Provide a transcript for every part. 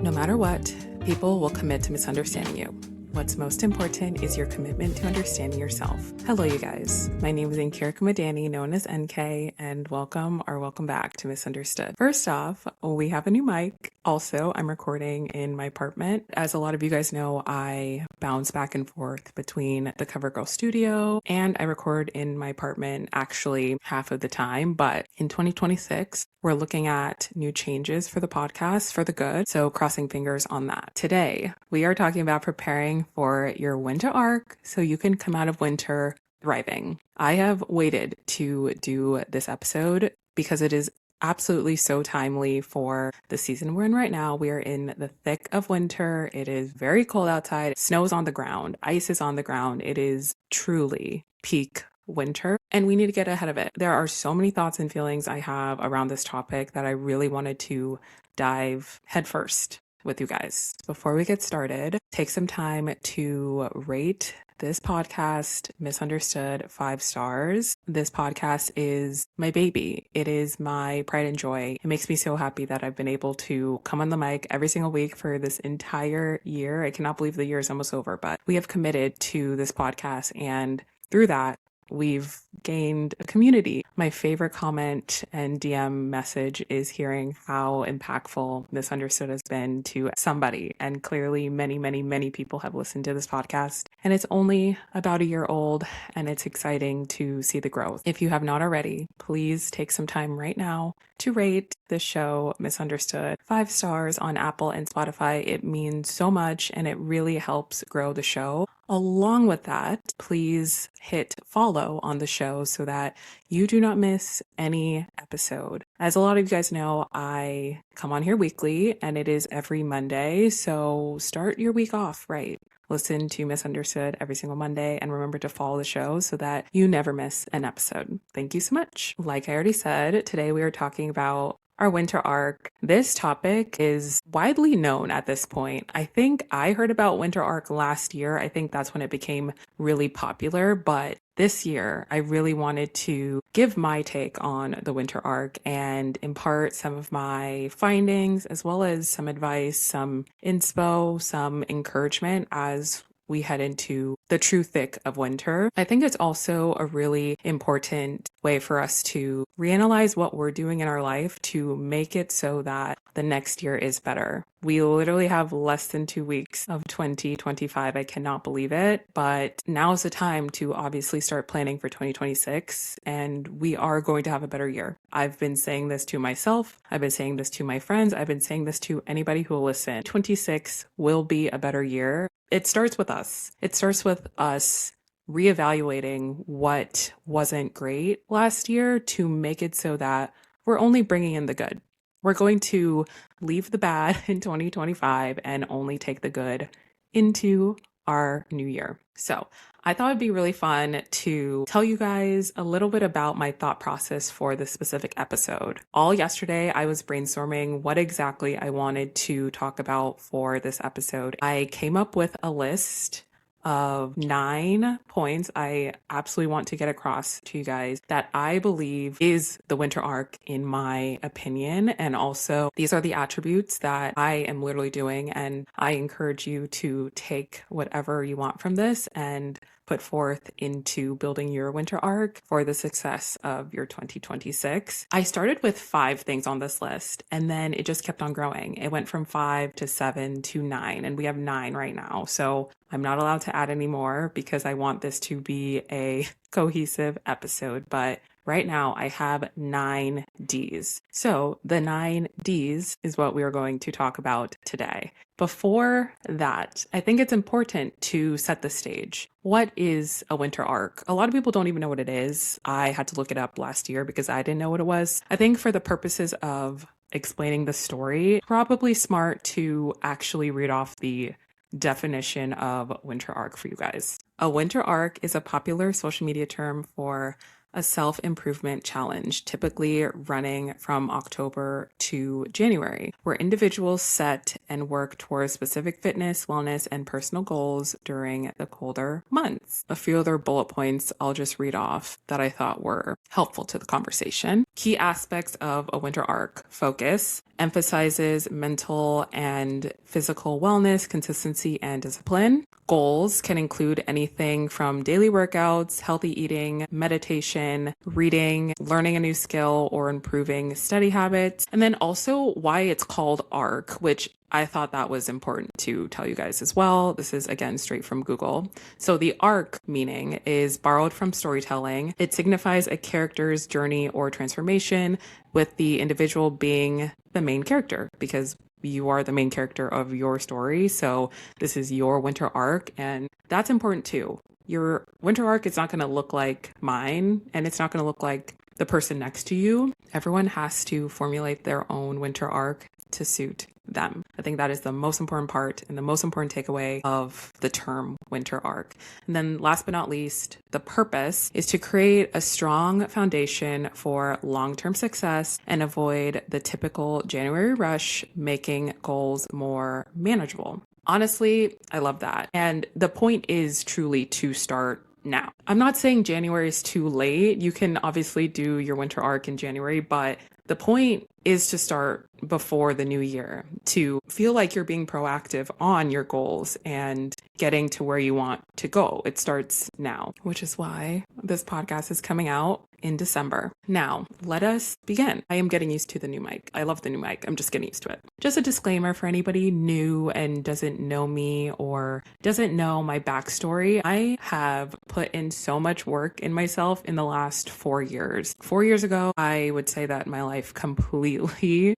No matter what, people will commit to misunderstanding you. What's most important is your commitment to understanding yourself. Hello, you guys. My name is Nkirika Madani, known as NK, and welcome back to Misunderstood. First off, we have a new mic. Also, I'm recording in my apartment. As a lot of you guys know, I bounce back and forth between the CoverGirl studio and I record in my apartment actually half of the time. But in 2026, we're looking at new changes for the podcast for the good. So crossing fingers on that. Today, we are talking about preparing for your winter arc so you can come out of winter thriving. I have waited to do this episode because it is absolutely so timely for the season we're in right now. We are in the thick of winter. It is very cold outside. Snow's on the ground. Ice is on the ground. It is truly peak winter and we need to get ahead of it. There are so many thoughts and feelings I have around this topic that I really wanted to dive headfirst with you guys. Before we get started, take some time to rate this podcast, Misunderstood, 5 stars. This podcast is my baby. It is my pride and joy. It makes me so happy that I've been able to come on the mic every single week for this entire year. I cannot believe the year is almost over, but we have committed to this podcast, and through that, we've gained a community. My favorite comment and DM message is hearing how impactful Misunderstood has been to somebody. And clearly many people have listened to this podcast. And it's only about a year old and it's exciting to see the growth. If you have not already, please take some time right now to rate the show Misunderstood 5 stars on Apple and Spotify. It means so much and it really helps grow the show. Along with that, please hit follow on the show so that you do not miss any episode. As a lot of you guys know, I come on here weekly and it is every Monday. So start your week off right. Listen to Misunderstood every single Monday and remember to follow the show so that you never miss an episode. Thank you so much. Like I already said, today we are talking about our winter arc. This topic is widely known at this point. I think I heard about winter arc last year. I think that's when it became really popular. But this year, I really wanted to give my take on the winter arc and impart some of my findings, as well as some advice, some inspo, some encouragement as we head into the true thick of winter. I think it's also a really important way for us to reanalyze what we're doing in our life to make it so that the next year is better. We literally have less than 2 weeks of 2025. I cannot believe it, but now is the time to obviously start planning for 2026, and we are going to have a better year. I've been saying this to myself. I've been saying this to my friends. I've been saying this to anybody who will listen. 26 will be a better year. It starts with us. It starts with us reevaluating what wasn't great last year to make it so that we're only bringing in the good. We're going to leave the bad in 2025 and only take the good into our new year. So I thought it'd be really fun to tell you guys a little bit about my thought process for this specific episode. All yesterday, I was brainstorming what exactly I wanted to talk about for this episode. I came up with a list of 9 points I absolutely want to get across to you guys that I believe is the winter arc in my opinion. And also these are the attributes that I am literally doing. And I encourage you to take whatever you want from this and put forth into building your winter arc for the success of your 2026. I started with 5 things on this list and then it just kept on growing. It went from 5 to 7 to 9 and we have 9 right now. So I'm not allowed to add any more because I want this to be a cohesive episode, but right now I have 9 Ds. So the 9 Ds is what we are going to talk about today. Before that, I think it's important to set the stage. What is a winter arc? A lot of people don't even know what it is. I had to look it up last year because I didn't know what it was. I think for the purposes of explaining the story, probably smart to actually read off the definition of winter arc for you guys. A winter arc is a popular social media term for a self-improvement challenge, typically running from October to January, where individuals set and work towards specific fitness, wellness, and personal goals during the colder months. A few other bullet points I'll just read off that I thought were helpful to the conversation. Key aspects of a winter arc: focus, emphasizes mental and physical wellness, consistency, and discipline. Goals can include anything from daily workouts, healthy eating, meditation, reading, learning a new skill, or improving study habits. And then also why it's called ARC, which I thought that was important to tell you guys as well. This is again straight from Google. So the arc meaning is borrowed from storytelling. It signifies a character's journey or transformation, with the individual being the main character, because you are the main character of your story. So this is your winter arc, and that's important too. Your winter arc is not going to look like mine, and it's not going to look like the person next to you. Everyone has to formulate their own winter arc to suit them. I think that is the most important part and the most important takeaway of the term winter arc. And then last but not least, the purpose is to create a strong foundation for long-term success and avoid the typical January rush, making goals more manageable. Honestly, I love that. And the point is truly to start now. I'm not saying January is too late. You can obviously do your winter arc in January, but the point is to start before the new year, to feel like you're being proactive on your goals and getting to where you want to go. It starts now, which is why this podcast is coming out in December. Now, let us begin. I am getting used to the new mic. I love the new mic. I'm just getting used to it. Just a disclaimer for anybody new and doesn't know me or doesn't know my backstory. I have put in so much work in myself in the last 4 years. 4 years ago, I would say that my life completely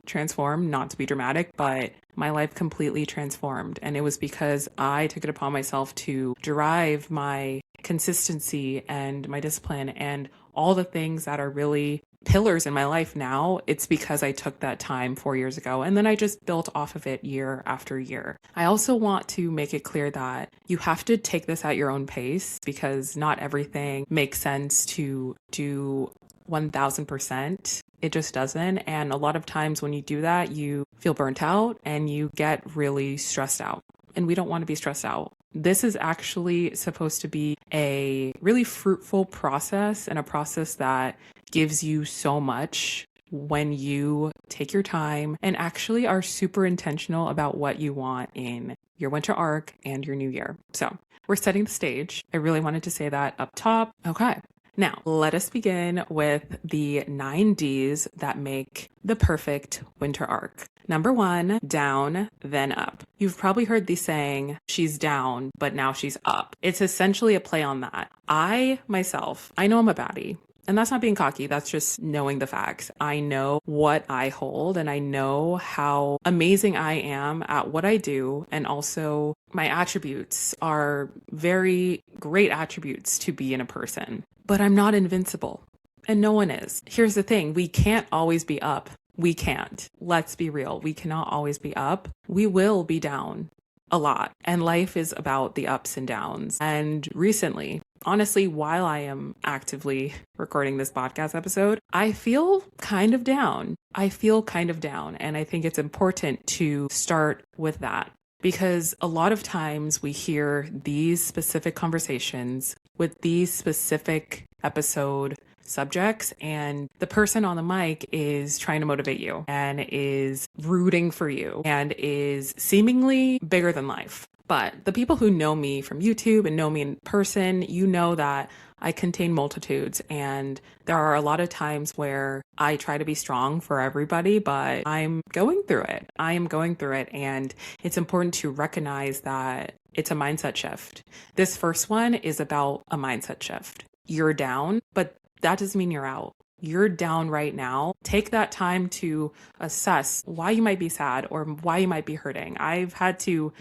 transformed, not to be dramatic, but my life completely transformed. And it was because I took it upon myself to drive my consistency and my discipline and all the things that are really pillars in my life now. It's because I took that time 4 years ago, and then I just built off of it year after year. I also want to make it clear that you have to take this at your own pace, because not everything makes sense to do 1000%. It just doesn't. And a lot of times when you do that, you feel burnt out and you get really stressed out. And we don't want to be stressed out. This is actually supposed to be a really fruitful process, and a process that gives you so much when you take your time and actually are super intentional about what you want in your winter arc and your new year. So we're setting the stage. I really wanted to say that up top. Okay. Now, let us begin with the 9 Ds that make the perfect winter arc. Number 1, down, then up. You've probably heard the saying, she's down, but now she's up. It's essentially a play on that. I know I'm a baddie. And that's not being cocky. That's just knowing the facts. I know what I hold, and I know how amazing I am at what I do. And also my attributes are very great attributes to be in a person. But I'm not invincible, and no one is. Here's the thing. We can't always be up. We can't. Let's be real. We cannot always be up. We will be down a lot. And life is about the ups and downs. And recently, honestly, while I am actively recording this podcast episode, I feel kind of down. And I think it's important to start with that, because a lot of times we hear these specific conversations with these specific episode subjects, and the person on the mic is trying to motivate you and is rooting for you and is seemingly bigger than life. But the people who know me from YouTube and know me in person, you know that I contain multitudes, and there are a lot of times where I try to be strong for everybody, but I'm going through it. And it's important to recognize that it's a mindset shift. This first one is about a mindset shift. You're down, but that doesn't mean you're out. You're down right now. Take that time to assess why you might be sad or why you might be hurting. I've had to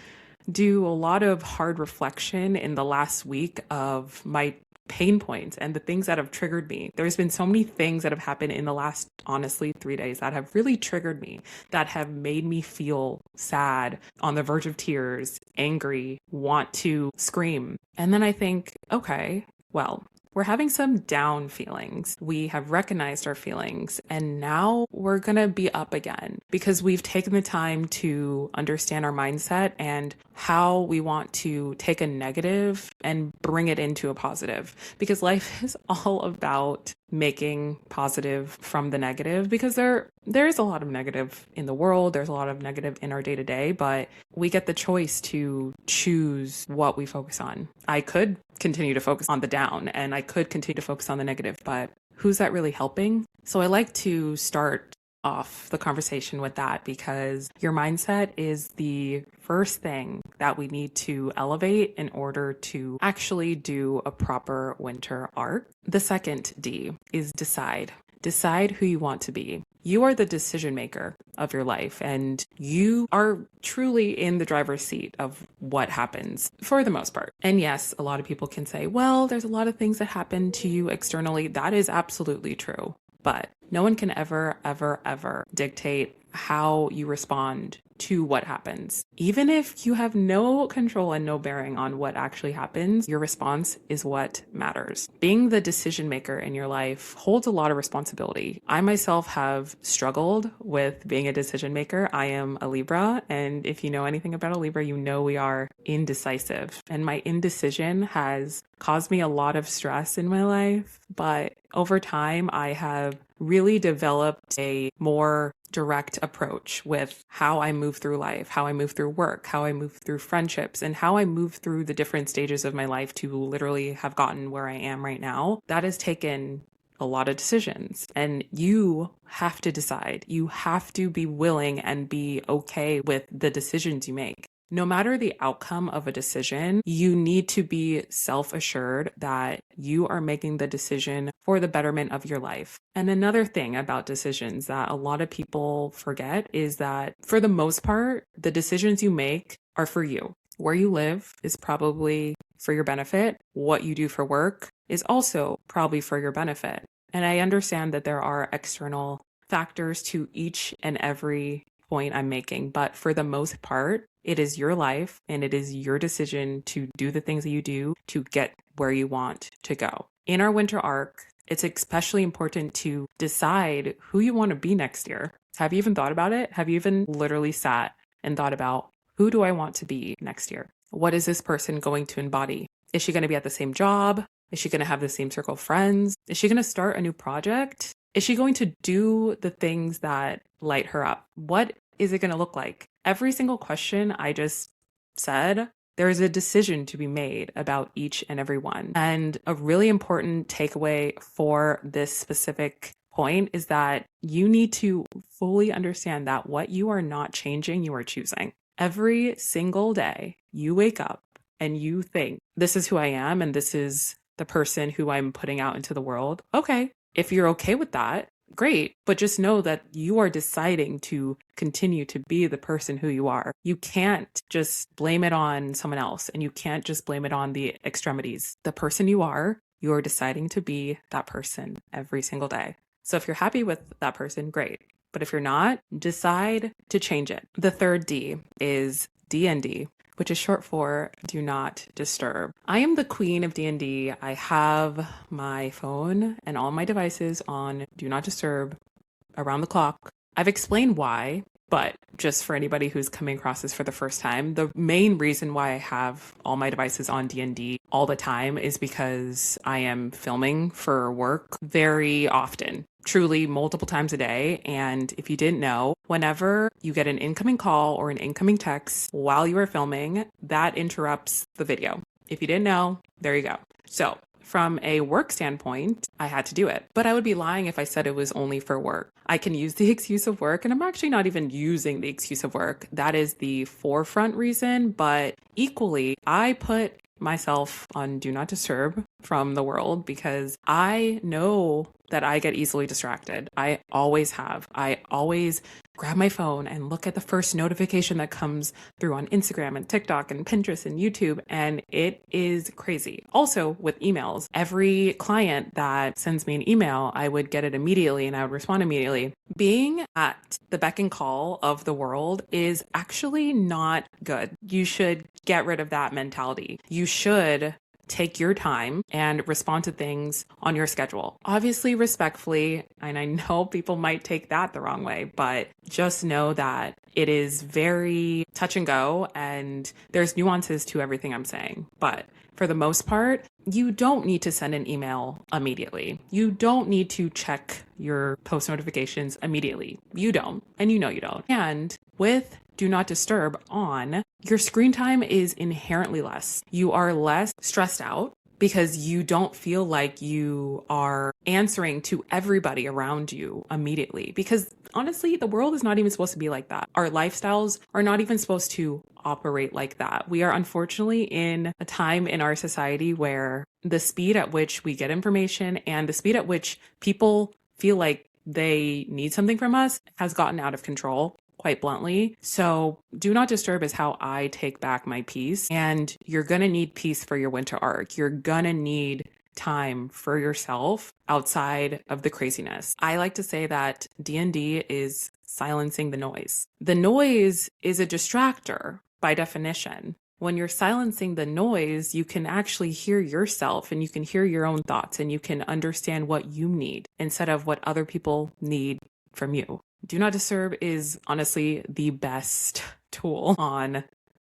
do a lot of hard reflection in the last week of my pain points and the things that have triggered me. There's been so many things that have happened in the last, honestly, 3 days that have really triggered me, that have made me feel sad, on the verge of tears, angry, want to scream. And then I think, okay, well, we're having some down feelings. We have recognized our feelings, and now we're going to be up again because we've taken the time to understand our mindset and how we want to take a negative and bring it into a positive, because life is all about making positive from the negative, because there's a lot of negative in the world. There's a lot of negative in our day to day, but we get the choice to choose what we focus on. I could continue to focus on the down and I could continue to focus on the negative, but who's that really helping? So I like to start off the conversation with that, because your mindset is the first thing that we need to elevate in order to actually do a proper winter arc. The second D is decide. Decide who you want to be. You are the decision maker of your life, and you are truly in the driver's seat of what happens for the most part. And yes, a lot of people can say, well, there's a lot of things that happen to you externally. That is absolutely true. But no one can ever dictate how you respond to what happens. Even if you have no control and no bearing on what actually happens, your response is what matters. Being the decision maker in your life holds a lot of responsibility. I myself have struggled with being a decision maker. I am a Libra, and if you know anything about a Libra, you know we are indecisive. And my indecision has caused me a lot of stress in my life, but over time, I have really developed a more direct approach with how I move through life, how I move through work, how I move through friendships, and how I move through the different stages of my life to literally have gotten where I am right now. That has taken a lot of decisions, and you have to decide. You have to be willing and be okay with the decisions you make. No matter the outcome of a decision, you need to be self-assured that you are making the decision for the betterment of your life. And another thing about decisions that a lot of people forget is that for the most part, the decisions you make are for you. Where you live is probably for your benefit. What you do for work is also probably for your benefit. And I understand that there are external factors to each and every point I'm making, but for the most part, it is your life and it is your decision to do the things that you do to get where you want to go. In our winter arc, it's especially important to decide who you want to be next year. Have you even thought about it? Have you even literally sat and thought about, who do I want to be next year? What is this person going to embody? Is she going to be at the same job? Is she going to have the same circle of friends? Is she going to start a new project? Is she going to do the things that light her up? What is it going to look like? Every single question I just said, there is a decision to be made about each and every one. And a really important takeaway for this specific point is that you need to fully understand that what you are not changing, you are choosing. Every single day you wake up and you think, this is who I am and this is the person who I'm putting out into the world. Okay, if you're okay with that, great. But just know that you are deciding to continue to be the person who you are. You can't just blame it on someone else, and you can't just blame it on the extremities. The person you are deciding to be that person every single day. So if you're happy with that person, great. But if you're not, decide to change it. The third D is DND, which is short for do not disturb. I am the queen of D&D. I have my phone and all my devices on do not disturb around the clock. I've explained why, but just for anybody who's coming across this for the first time, the main reason why I have all my devices on D&D all the time is because I am filming for work very often. Truly multiple times a day. And if you didn't know, whenever you get an incoming call or an incoming text while you are filming, that interrupts the video. If you didn't know, there you go. So from a work standpoint, I had to do it, but I would be lying if I said it was only for work. I can use the excuse of work, and I'm actually not even using the excuse of work. That is the forefront reason, but equally, I put myself on do not disturb from the world because I know that I get easily distracted. I always have. I always grab my phone and look at the first notification that comes through on Instagram and TikTok and Pinterest and YouTube, and it is crazy. Also with emails, every client that sends me an email, I would get it immediately and I would respond immediately. Being at the beck and call of the world is actually not good. You should get rid of that mentality. You should take your time and respond to things on your schedule. Obviously, respectfully, and I know people might take that the wrong way, but just know that it is very touch and go and there's nuances to everything I'm saying. But for the most part, you don't need to send an email immediately. You don't need to check your post notifications immediately. You don't, and you know you don't. And with Do Not Disturb on, your screen time is inherently less. You are less stressed out because you don't feel like you are answering to everybody around you immediately. Because honestly, the world is not even supposed to be like that. Our lifestyles are not even supposed to operate like that. We are unfortunately in a time in our society where the speed at which we get information and the speed at which people feel like they need something from us has gotten out of control, quite bluntly. So Do Not Disturb is how I take back my peace. And you're going to need peace for your winter arc. You're going to need time for yourself outside of the craziness. I like to say that D&D is silencing the noise. The noise is a distractor by definition. When you're silencing the noise, you can actually hear yourself and you can hear your own thoughts and you can understand what you need instead of what other people need from you. Do Not Disturb is honestly the best tool on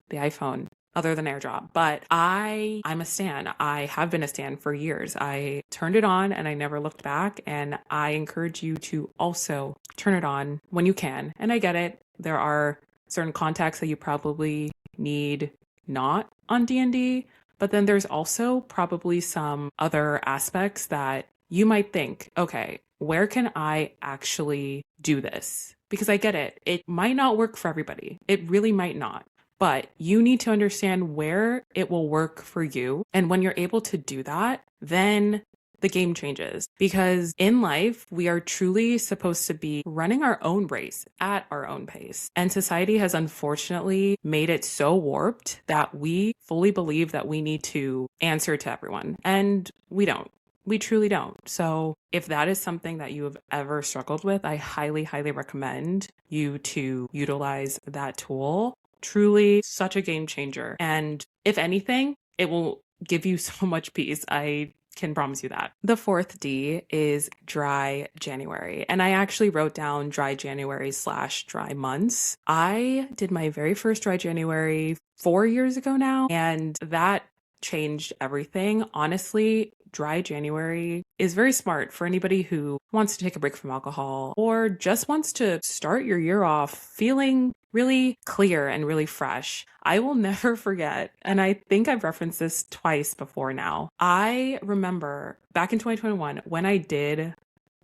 the iPhone other than AirDrop. But I'm a stan. I have been a stan for years. I turned it on and I never looked back. And I encourage you to also turn it on when you can. And I get it. There are certain contacts that you probably need not on D&D. But then there's also probably some other aspects that you might think, okay, where can I actually do this? Because I get it. It might not work for everybody. It really might not. But you need to understand where it will work for you. And when you're able to do that, then the game changes. Because in life, we are truly supposed to be running our own race at our own pace. And society has unfortunately made it so warped that we fully believe that we need to answer to everyone. And we don't. We truly don't. So if that is something that you have ever struggled with, I highly, highly recommend you to utilize that tool. Truly such a game changer. And if anything, it will give you so much peace. I can promise you that. The fourth D is dry January. And I actually wrote down dry January / dry months. I did my very first dry January 4 years ago now, and that changed everything. Honestly, dry January is very smart for anybody who wants to take a break from alcohol or just wants to start your year off feeling really clear and really fresh. I will never forget, and I think I've referenced this twice before now. I remember back in 2021 when I did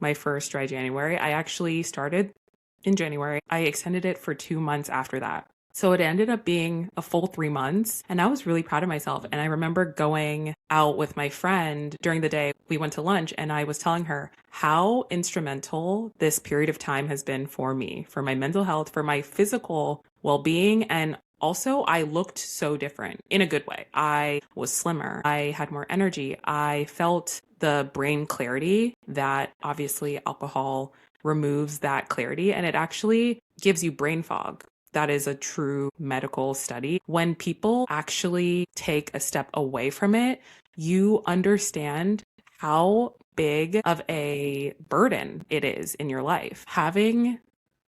my first dry January, I actually started in January. I extended it for 2 months after that. So it ended up being a full 3 months, and I was really proud of myself. And I remember going out with my friend during the day. We went to lunch and I was telling her how instrumental this period of time has been for me, for my mental health, for my physical well-being. And also, I looked so different in a good way. I was slimmer. I had more energy. I felt the brain clarity that obviously alcohol removes that clarity, and it actually gives you brain fog. That is a true medical study. When people actually take a step away from it, you understand how big of a burden it is in your life. Having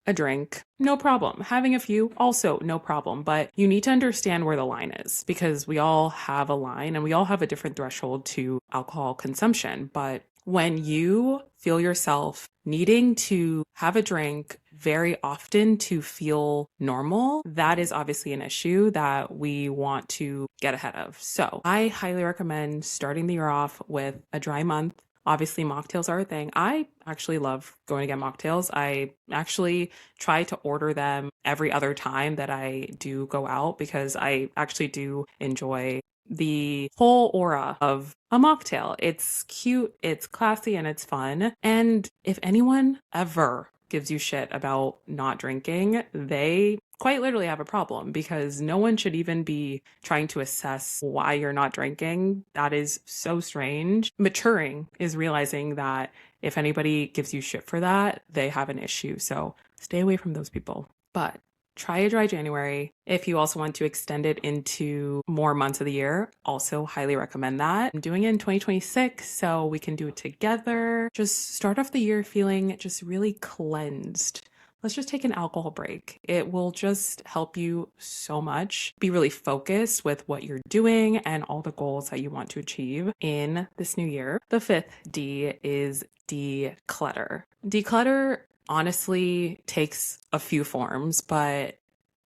a drink, no problem. Having a few, also no problem. But you need to understand where the line is, because we all have a line and we all have a different threshold to alcohol consumption. But when you feel yourself needing to have a drink very often to feel normal, that is obviously an issue that we want to get ahead of. So I highly recommend starting the year off with a dry month. Obviously, mocktails are a thing. I actually love going to get mocktails. I actually try to order them every other time that I do go out, because I actually do enjoy the whole aura of a mocktail. It's cute, it's classy, and it's fun. And if anyone ever gives you shit about not drinking, they quite literally have a problem, because no one should even be trying to assess why you're not drinking. That is so strange. Maturing is realizing that if anybody gives you shit for that, they have an issue. So stay away from those people. But try a dry January. If you also want to extend it into more months of the year, also highly recommend that. I'm doing it in 2026, so we can do it together. Just start off the year feeling just really cleansed. Let's just take an alcohol break. It will just help you so much. Be really focused with what you're doing and all the goals that you want to achieve in this new year. The fifth D is declutter. Declutter honestly takes a few forms, but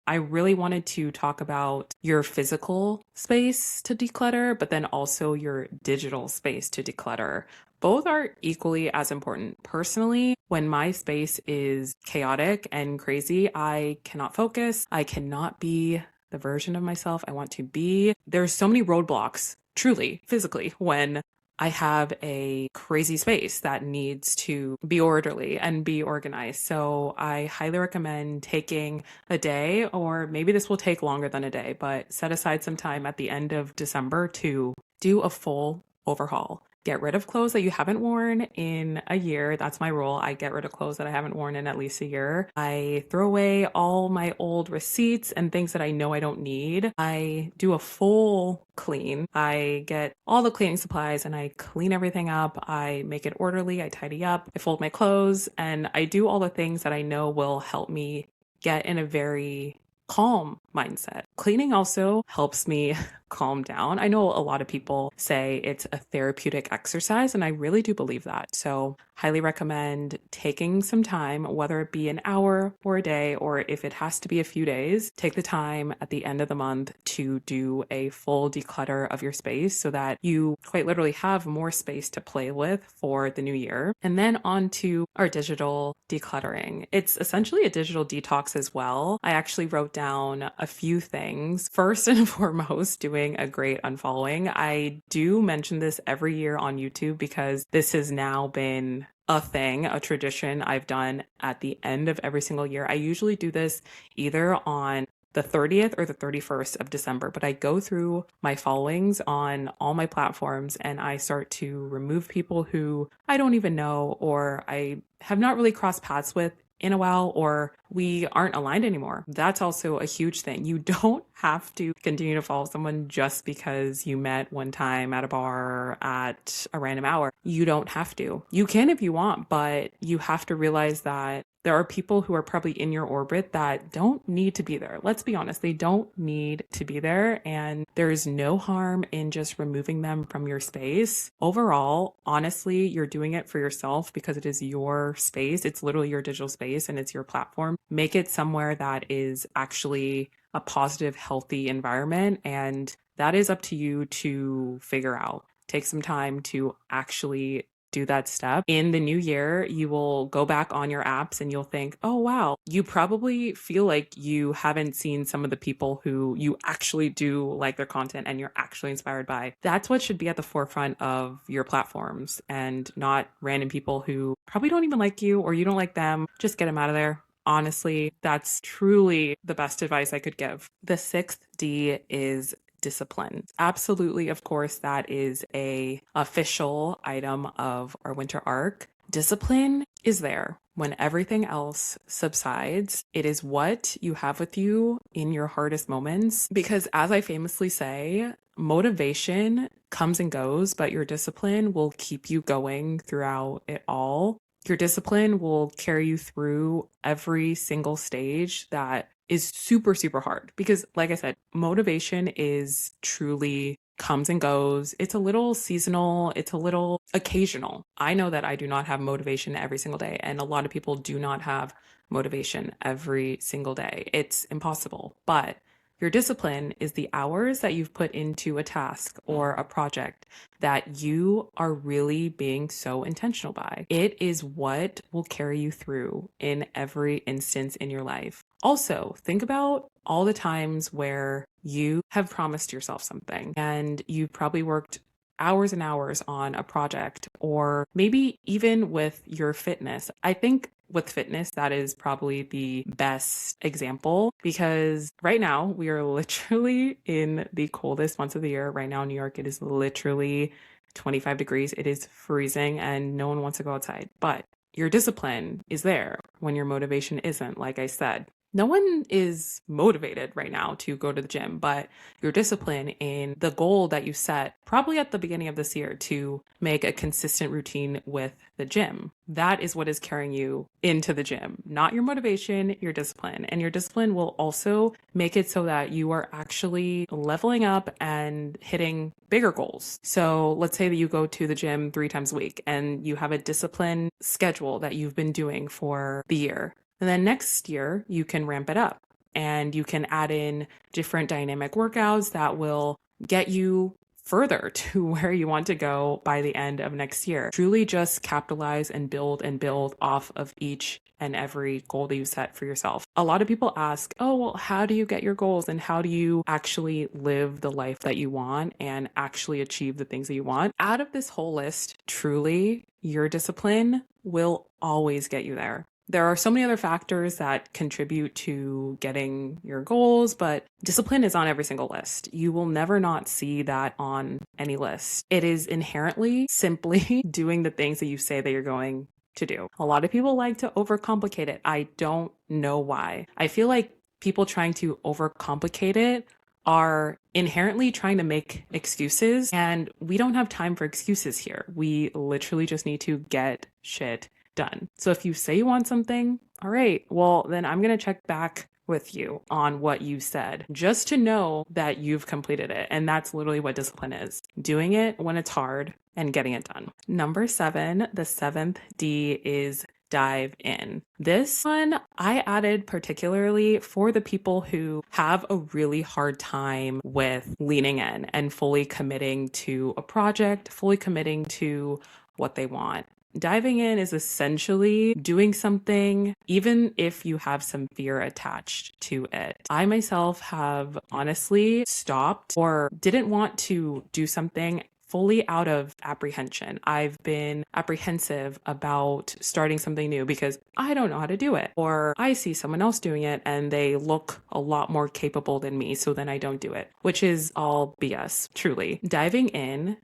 I really wanted to talk about your physical space to declutter, but then also your digital space to declutter. Both are equally as important. Personally, when my space is chaotic and crazy, I cannot focus. I cannot be the version of myself I want to be. There's so many roadblocks, truly, physically, when I have a crazy space that needs to be orderly and be organized. So I highly recommend taking a day, or maybe this will take longer than a day, but set aside some time at the end of December to do a full overhaul. Get rid of clothes that you haven't worn in a year. That's my rule. I get rid of clothes that I haven't worn in at least a year. I throw away all my old receipts and things that I know I don't need. I do a full clean. I get all the cleaning supplies and I clean everything up. I make it orderly. I tidy up. I fold my clothes and I do all the things that I know will help me get in a very calm mindset. Cleaning also helps me calm down. I know a lot of people say it's a therapeutic exercise, and I really do believe that. So, highly recommend taking some time, whether it be an hour or a day, or if it has to be a few days, take the time at the end of the month to do a full declutter of your space so that you quite literally have more space to play with for the new year. And then on to our digital decluttering. It's essentially a digital detox as well. I actually wrote down a few things. First and foremost, doing a great unfollowing. I do mention this every year on YouTube because this has now been a thing, a tradition I've done at the end of every single year. I usually do this either on the 30th or the 31st of December, but I go through my followings on all my platforms and I start to remove people who I don't even know or I have not really crossed paths with in a while, or we aren't aligned anymore. That's also a huge thing. You don't have to continue to follow someone just because you met one time at a bar at a random hour. You don't have to. You can if you want, but you have to realize that there are people who are probably in your orbit that don't need to be there. Let's be honest, they don't need to be there. And there is no harm in just removing them from your space. Overall, honestly, you're doing it for yourself because it is your space. It's literally your digital space and it's your platform. Make it somewhere that is actually a positive, healthy environment. And that is up to you to figure out. Take some time to actually do that step. In the new year, you will go back on your apps and you'll think, oh, wow, you probably feel like you haven't seen some of the people who you actually do like their content and you're actually inspired by. That's what should be at the forefront of your platforms and not random people who probably don't even like you or you don't like them. Just get them out of there. Honestly, that's truly the best advice I could give. The sixth D is discipline. Absolutely, of course, that is a official item of our winter arc. Discipline is there when everything else subsides. It is what you have with you in your hardest moments. Because as I famously say, motivation comes and goes, but your discipline will keep you going throughout it all. Your discipline will carry you through every single stage that is super, super hard. Because like I said, motivation is truly comes and goes. It's a little seasonal. It's a little occasional. I know that I do not have motivation every single day. And a lot of people do not have motivation every single day. It's impossible. But your discipline is the hours that you've put into a task or a project that you are really being so intentional by. It is what will carry you through in every instance in your life. Also, think about all the times where you have promised yourself something and you've probably worked hours and hours on a project, or maybe even with your fitness. I think with fitness, that is probably the best example because right now we are literally in the coldest months of the year. Right now in New York, it is literally 25 degrees. It is freezing and no one wants to go outside. But your discipline is there when your motivation isn't, like I said. No one is motivated right now to go to the gym, but your discipline in the goal that you set probably at the beginning of this year to make a consistent routine with the gym. That is what is carrying you into the gym, not your motivation, your discipline. And your discipline will also make it so that you are actually leveling up and hitting bigger goals. So let's say that you go to the gym 3 times a week and you have a discipline schedule that you've been doing for the year. And then next year, you can ramp it up and you can add in different dynamic workouts that will get you further to where you want to go by the end of next year. Truly just capitalize and build off of each and every goal that you set for yourself. A lot of people ask, oh, well, how do you get your goals and how do you actually live the life that you want and actually achieve the things that you want? Out of this whole list, truly, your discipline will always get you there. There are so many other factors that contribute to getting your goals, but discipline is on every single list. You will never not see that on any list. It is inherently simply doing the things that you say that you're going to do. A lot of people like to overcomplicate it. I don't know why. I feel like people trying to overcomplicate it are inherently trying to make excuses, and we don't have time for excuses here. We literally just need to get shit done. So if you say you want something, all right, well, then I'm going to check back with you on what you said just to know that you've completed it. And that's literally what discipline is. Doing it when it's hard and getting it done. Number 7, the 7th D is dive in. This one I added particularly for the people who have a really hard time with leaning in and fully committing to a project, fully committing to what they want. Diving in is essentially doing something, even if you have some fear attached to it. I myself have honestly stopped or didn't want to do something fully out of apprehension. I've been apprehensive about starting something new because I don't know how to do it, or I see someone else doing it and they look a lot more capable than me, so then I don't do it, which is all BS, truly. Diving in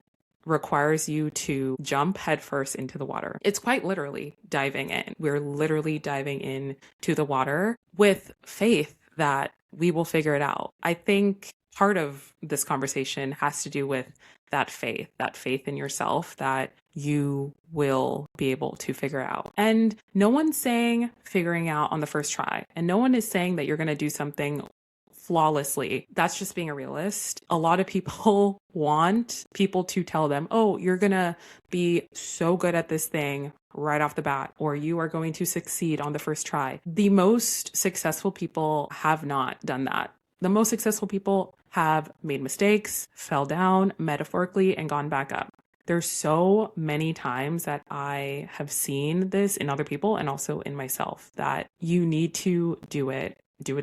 requires you to jump headfirst into the water. It's quite literally diving in. We're literally diving in to the water with faith that we will figure it out. I think part of this conversation has to do with that faith in yourself that you will be able to figure out. And no one's saying figuring out on the first try. And no one is saying that you're going to do something flawlessly. That's just being a realist. A lot of people want people to tell them, oh, you're going to be so good at this thing right off the bat, or you are going to succeed on the first try. The most successful people have not done that. The most successful people have made mistakes, fell down metaphorically, and gone back up. There's so many times that I have seen this in other people and also in myself, that you need to do it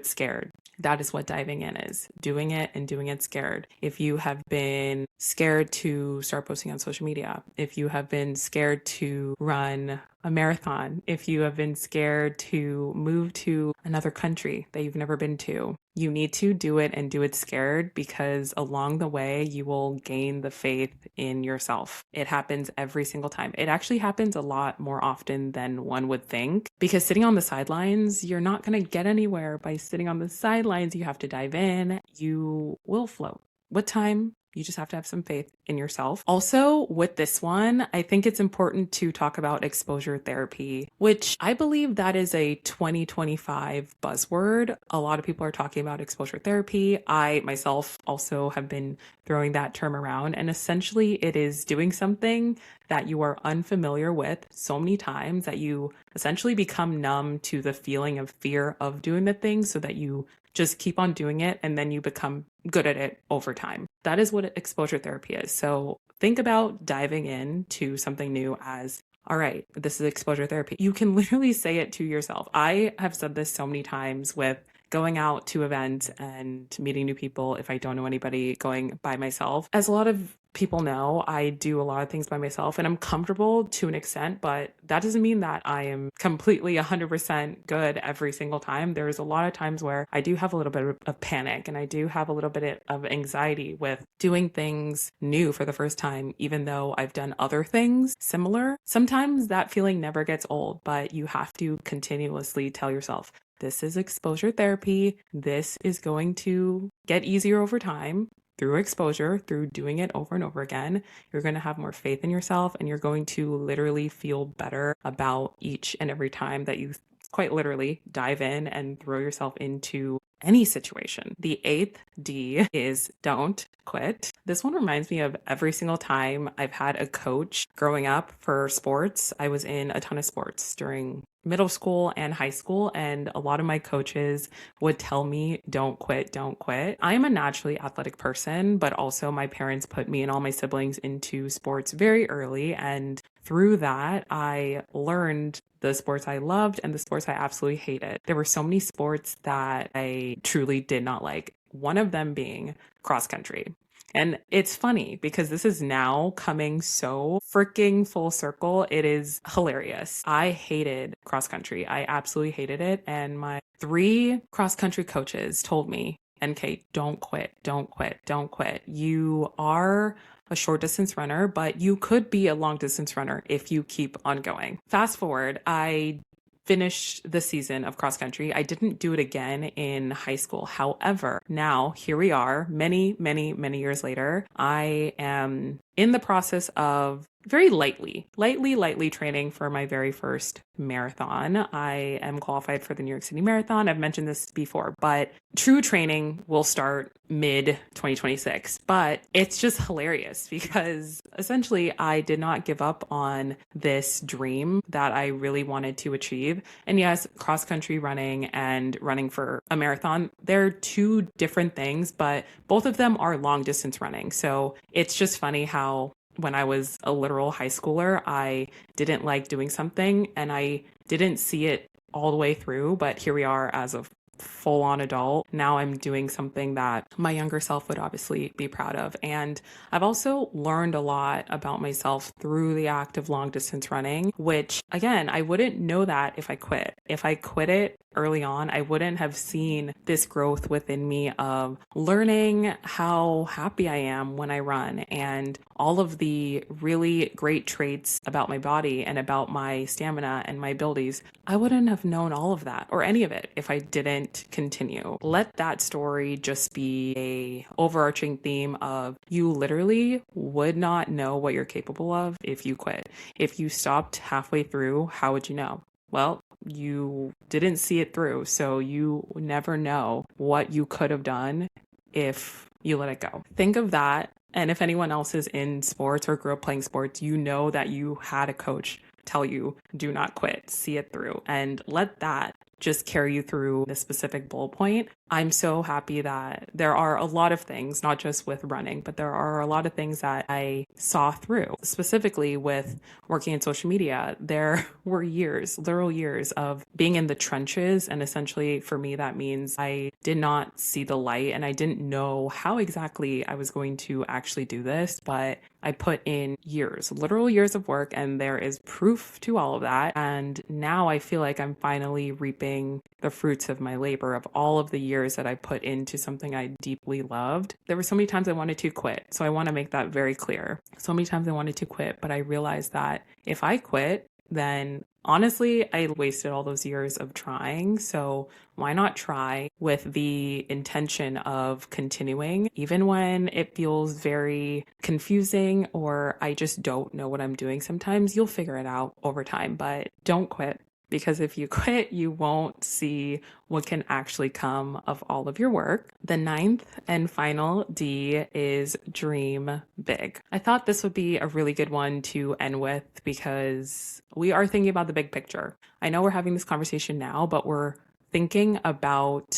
scared. That is what diving in is. Doing it and doing it scared. If you have been scared to start posting on social media, if you have been scared to run a marathon, if you have been scared to move to another country that you've never been to, you need to do it and do it scared, because along the way you will gain the faith in yourself. It happens every single time. It actually happens a lot more often than one would think, because sitting on the sidelines, you're not going to get anywhere by sitting on the sidelines. You have to dive in. You will float. With time, you just have to have some faith in yourself. Also, with this one, I think it's important to talk about exposure therapy, which I believe that is a 2025 buzzword. A lot of people are talking about exposure therapy. I myself also have been throwing that term around, and essentially it is doing something that you are unfamiliar with so many times that you essentially become numb to the feeling of fear of doing the thing, so that you just keep on doing it and then you become good at it over time. That is what exposure therapy is. So think about diving into something new as, all right, this is exposure therapy. You can literally say it to yourself. I have said this so many times with going out to events and meeting new people. If I don't know anybody, going by myself. As a lot of people know, I do a lot of things by myself and I'm comfortable to an extent, but that doesn't mean that I am completely 100% good every single time. There's a lot of times where I do have a little bit of panic and I do have a little bit of anxiety with doing things new for the first time, even though I've done other things similar. Sometimes that feeling never gets old, but you have to continuously tell yourself, This is exposure therapy. This is going to get easier over time through exposure, through doing it over and over again. You're going to have more faith in yourself, and you're going to literally feel better about each and every time that you quite literally dive in and throw yourself into any situation. The eighth D is don't quit. This one reminds me of every single time I've had a coach growing up for sports. I was in a ton of sports during middle school and high school, and a lot of my coaches would tell me, don't quit, don't quit. I am a naturally athletic person, but also my parents put me and all my siblings into sports very early, and through that, I learned the sports I loved and the sports I absolutely hated. There were so many sports that I truly did not like, one of them being cross country. And it's funny because this is now coming so freaking full circle. It is hilarious. I hated cross country. I absolutely hated it. And my 3 cross country coaches told me, NK, don't quit, don't quit, don't quit. You are a short distance runner, but you could be a long distance runner if you keep on going. Fast forward, I finished the season of cross country. I didn't do it again in high school. However, now here we are, many, many, many years later. I am in the process of very lightly training for my very first marathon. I am qualified for the New York City Marathon. I've mentioned this before, but true training will start mid 2026. But it's just hilarious because essentially I did not give up on this dream that I really wanted to achieve. And yes, cross country running and running for a marathon, they're 2 different things, but both of them are long distance running. So it's just funny how when I was a literal high schooler, I didn't like doing something and I didn't see it all the way through. But here we are as a full-on adult. Now I'm doing something that my younger self would obviously be proud of. And I've also learned a lot about myself through the act of long distance running, which again, I wouldn't know that if I quit. If I quit it early on, I wouldn't have seen this growth within me of learning how happy I am when I run and all of the really great traits about my body and about my stamina and my abilities. I wouldn't have known all of that or any of it if I didn't continue. Let that story just be a overarching theme of you literally would not know what you're capable of if you quit. If you stopped halfway through, how would you know? Well, you didn't see it through, so you never know what you could have done if you let it go. Think of that. And if anyone else is in sports or grew up playing sports, you know that you had a coach tell you, do not quit, see it through, and let that just carry you through the specific bullet point. I'm so happy that there are a lot of things, not just with running, but there are a lot of things that I saw through. Specifically with working in social media, there were years, literal years of being in the trenches. And essentially for me, that means I did not see the light and I didn't know how exactly I was going to actually do this, but I put in years, literal years of work, and there is proof to all of that. And now I feel like I'm finally reaping the fruits of my labor of all of the years that I put into something I deeply loved. There were so many times I wanted to quit. So I want to make that very clear. So many times I wanted to quit, but I realized that if I quit, then honestly, I wasted all those years of trying. So why not try with the intention of continuing, even when it feels very confusing or I just don't know what I'm doing? Sometimes you'll figure it out over time, but don't quit. Because if you quit, you won't see what can actually come of all of your work. The ninth and final D is dream big. I thought this would be a really good one to end with because we are thinking about the big picture. I know we're having this conversation now, but we're thinking about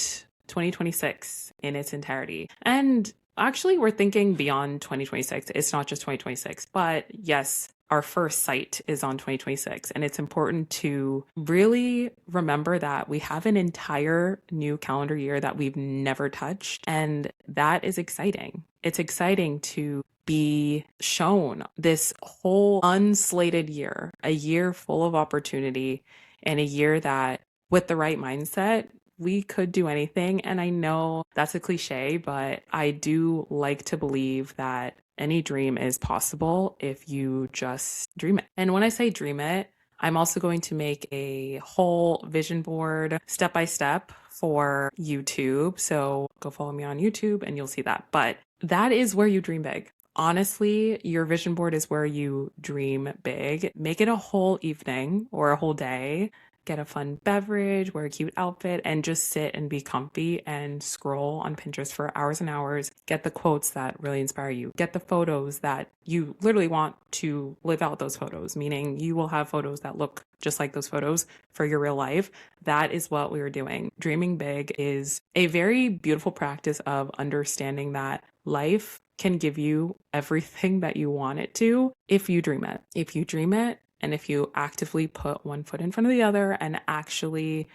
2026 in its entirety. And actually, we're thinking beyond 2026. It's not just 2026, but yes, our first sight is on 2026. And it's important to really remember that we have an entire new calendar year that we've never touched. And that is exciting. It's exciting to be shown this whole unslated year, a year full of opportunity, and a year that with the right mindset, we could do anything. And I know that's a cliche, but I do like to believe that any dream is possible if you just dream it. And when I say dream it, I'm also going to make a whole vision board step by step for YouTube. So go follow me on YouTube and you'll see that. But that is where you dream big. Honestly, your vision board is where you dream big. Make it a whole evening or a whole day. Get a fun beverage, wear a cute outfit, and just sit and be comfy and scroll on Pinterest for hours and hours. Get the quotes that really inspire you. Get the photos that you literally want to live out those photos, meaning you will have photos that look just like those photos for your real life. That is what we are doing. Dreaming big is a very beautiful practice of understanding that life can give you everything that you want it to if you dream it. If you dream it, and if you actively put one foot in front of the other and actually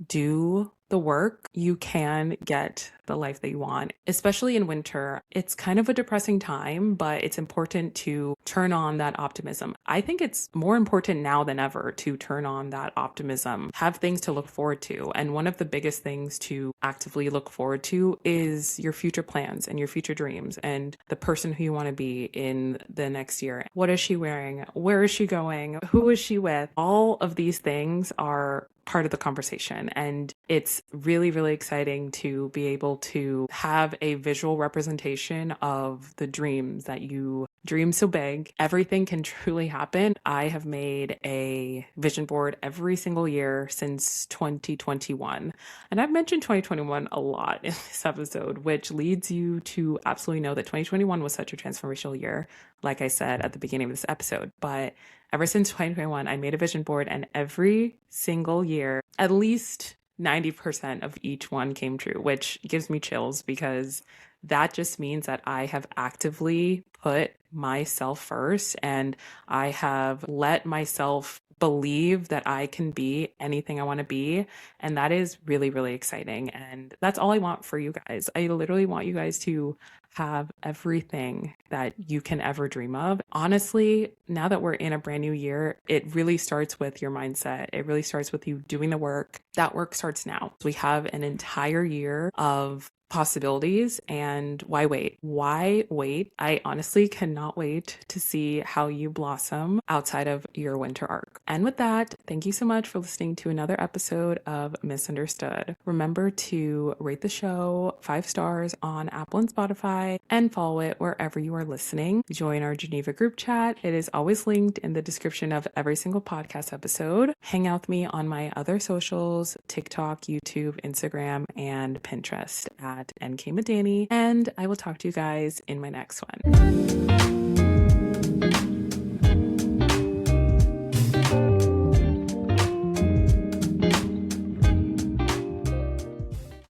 do the work, you can get the life that you want. Especially in winter, it's kind of a depressing time, but it's important to turn on that optimism. I think it's more important now than ever to turn on that optimism, have things to look forward to. And one of the biggest things to actively look forward to is your future plans and your future dreams and the person who you want to be in the next year. What is she wearing? Where is she going? Who is she with? All of these things are part of the conversation. And it's really, really exciting to be able to have a visual representation of the dreams that you dream so big. Everything can truly happen. I have made a vision board every single year since 2021. And I've mentioned 2021 a lot in this episode, which leads you to absolutely know that 2021 was such a transformational year, like I said at the beginning of this episode. But ever since 2021, I made a vision board, and every single year, at least 90% of each one came true, which gives me chills because that just means that I have actively put myself first and I have let myself believe that I can be anything I want to be. And that is really, really exciting. And that's all I want for you guys. I literally want you guys to have everything that you can ever dream of. Honestly, now that we're in a brand new year, it really starts with your mindset. It really starts with you doing the work. That work starts now. We have an entire year of possibilities, and why wait? Why wait? I honestly cannot wait to see how you blossom outside of your winter arc. And with that, thank you so much for listening to another episode of Misunderstood. Remember to rate the show 5 stars on Apple and Spotify and follow it wherever you are listening. Join our Geneva group chat. It is always linked in the description of every single podcast episode. Hang out with me on my other socials, TikTok, YouTube, Instagram, and Pinterest at NK Madani, and I will talk to you guys in my next one.